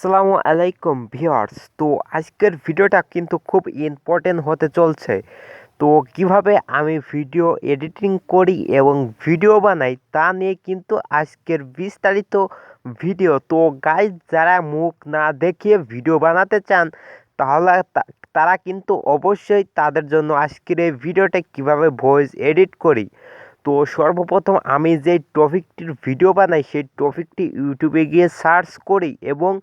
আসসালামু আলাইকুম ভিউয়ার্স। তো আজকের ভিডিওটা কিন্তু খুব ইম্পর্টেন্ট হতে চলছে। তো কিভাবে আমি ভিডিও এডিটিং করি এবং ভিডিও বানাই তা নিয়ে কিন্তু আজকের বিস্তারিত ভিডিও। তো গাইজ, যারা মুখ না দেখিয়ে ভিডিও বানাতে চান তাহলে তারা কিন্তু অবশ্যই তাদের জন্য আজকের এই ভিডিওটা কিভাবে ভয়েস এডিট করি। তো সর্বপ্রথম আমি যে টপিকটির ভিডিও বানাই সেই টপিকটি ইউটিউবে গিয়ে সার্চ করি এবং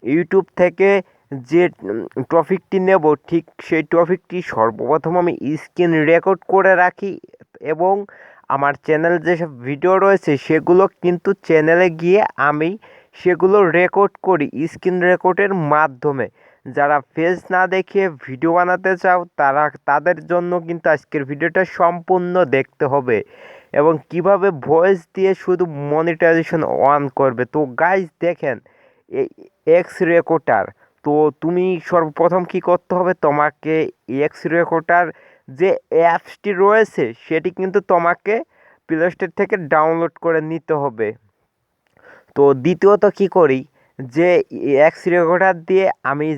ইউটিউব থেকে যে টপিকটি নেব ঠিক সেই টপিকটি সর্বপ্রথম আমি স্ক্রিন রেকর্ড করে রাখি এবং আমার চ্যানেল যেসব ভিডিও রয়েছে সেগুলো কিন্তু চ্যানেলে গিয়ে আমি সেগুলো রেকর্ড করি স্ক্রিন রেকর্ডের মাধ্যমে। যারা ফেস না দেখিয়ে ভিডিও বানাতে চাও তাদের জন্য কিন্তু আজকের ভিডিওটা সম্পূর্ণ দেখতে হবে এবং কিভাবে ভয়েস দিয়ে শুধু মনিটাইজেশন অন করবে। তো গাইজ দেখেন, এক্স রেকর্ডার। তো তুমি সর্বপ্রথম কি করতে হবে, তোমাকে এক্স রেকর্ডার যে অ্যাপসটি রয়েছে সেটি কিন্তু তোমাকে প্লে স্টোর থেকে ডাউনলোড করে নিতে হবে। তো দ্বিতীয়ত কি করি, যে এক্স রেকর্ডার দিয়ে আমি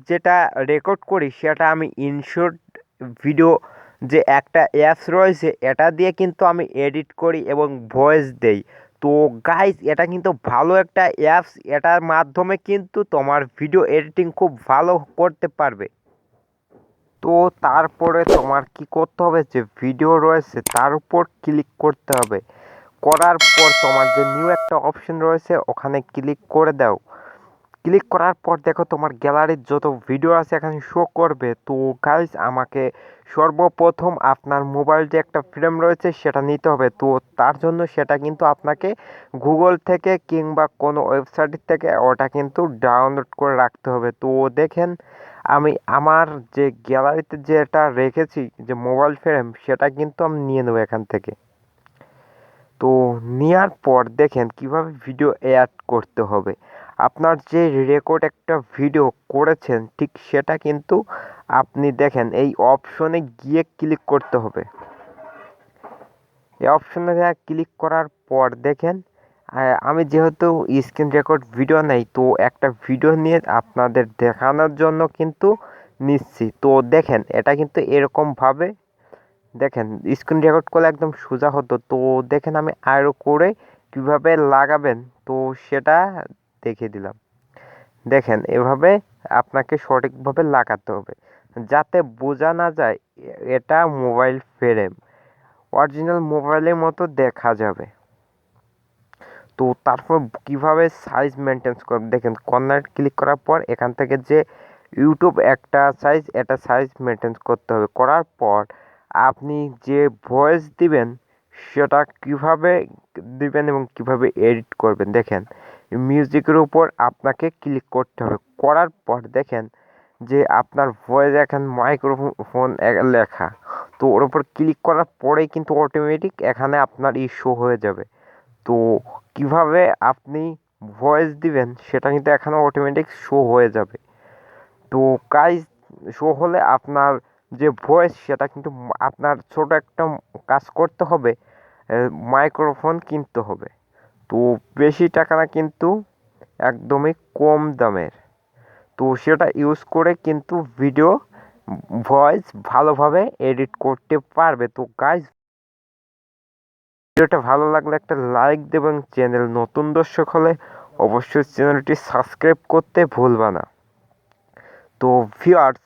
যেটা রেকর্ড করি সেটা আমি ইনশর্ট ভিডিও যে একটা অ্যাপস রয়েছে এটা দিয়ে কিন্তু আমি এডিট করি এবং ভয়েস দেই। তো গাইজ, এটা কিন্তু ভালো একটা অ্যাপস, এটার মাধ্যমে কিন্তু তোমার ভিডিও এডিটিং খুব ভালো করতে পারবে। তো তারপরে তোমার কি করতে হবে, যে ভিডিও রয়েছে তার উপর ক্লিক করতে হবে। করার পর তোমার যে নিউ একটা অপশন রয়েছে ওখানে ক্লিক করে দাও। ক্লিক করার পর দেখো তোমার গ্যালারির যত ভিডিও আছে এখানে শো করবে। তো গাইজ, আমাকে সর্বপ্রথম আপনার মোবাইল যে একটা ফ্রেম রয়েছে সেটা নিতে হবে। তো তার জন্য সেটা কিন্তু আপনাকে গুগল থেকে কিংবা কোনো ওয়েবসাইট থেকে ওটা কিন্তু ডাউনলোড করে রাখতে হবে। তো দেখেন, আমি আমার যে গ্যালারিতে যেটা রেখেছি যে মোবাইল ফ্রেম সেটা কিন্তু আমি নিয়ে নেবো এখান থেকে। তো নেওয়ার পর দেখেন কিভাবে ভিডিও অ্যাড করতে হবে। আপনার যে রেকর্ড একটা ভিডিও করেছেন ঠিক সেটা কিন্তু আপনি দেখেন এই অপশনে গিয়ে ক্লিক করতে হবে। এই অপশনে ক্লিক করার পর দেখেন, আমি যেহেতু স্ক্রিন রেকর্ড ভিডিও নেই তো একটা ভিডিও নিয়ে আপনাদের দেখানোর জন্য কিন্তু নিচ্ছি। তো দেখেন, এটা কিন্তু এরকমভাবে দেখেন স্ক্রিন রেকর্ড করলে একদম সোজা হতো। তো দেখেন আমি আরও করে কীভাবে লাগাবেন তো সেটা দেখিয়ে দিলাম। দেখেন, এভাবে আপনাকে সঠিকভাবে লাগাতে হবে যাতে বোঝা না যায় এটা মোবাইল ফ্রেম, অরিজিনাল মোবাইলের মতো দেখা যাবে। তো তারপর কিভাবে সাইজ মেনটেন করবেন, দেখেন কর্নার ক্লিক করার পর এখান থেকে যে ইউটিউব একটা সাইজ, এটা সাইজ মেনটেন করতে হবে। করার পর আপনি যে ভয়েস দিবেন সেটা কিভাবে দিবেন এবং কিভাবে এডিট করবেন, দেখেন মিউজিকের উপর আপনাকে ক্লিক করতে হবে। করার পর দেখেন যে আপনার ভয়েস এখন মাইক্রোফোন লেখা, তো ওর উপর ক্লিক করার পরেই কিন্তু অটোমেটিক এখানে আপনার শো হয়ে যাবে। তো কিভাবে আপনি ভয়েস দিবেন সেটা কিন্তু এখানে অটোমেটিক শো হয়ে যাবে। তো গাইজ, শো হলে আপনার যে ভয়েস সেটা কিন্তু আপনার ছোট একটা কাজ করতে হবে, মাইক্রোফোন কিনতে হবে। তো বেশি টাকা না, কিন্তু একদমই কম দামের। তো সেটা ইউজ করে কিন্তু ভিডিও ভয়েস ভালোভাবে এডিট করতে পারবে। তো গাইজ, ভিডিওটা ভালো লাগলে একটা লাইক দেবেন, চ্যানেল নতুন দর্শক হলে অবশ্যই চ্যানেলটি সাবস্ক্রাইব করতে ভুলবা না। তো ভিউয়ার্স,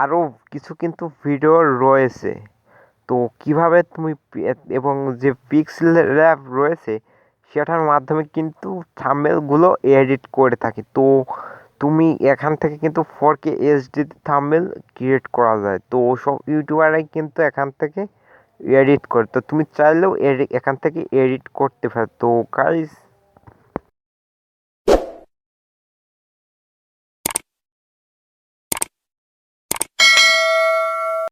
আরও কিছু কিন্তু ভিডিও রয়েছে। তো কিভাবে তুমি এবং যে পিক্সেল ল্যাব রয়েছে সেটার মাধ্যমে কিন্তু থাম্বনেলগুলো এডিট করে থাকি। তো তুমি এখান থেকে কিন্তু 4K HD থাম্বনেল ক্রিয়েট করা যায়। তো সব ইউটিউবাররাই কিন্তু এখান থেকে এডিট করে, তো তুমি চাইলেও এখান থেকে এডিট করতে পারো। তো গাইস,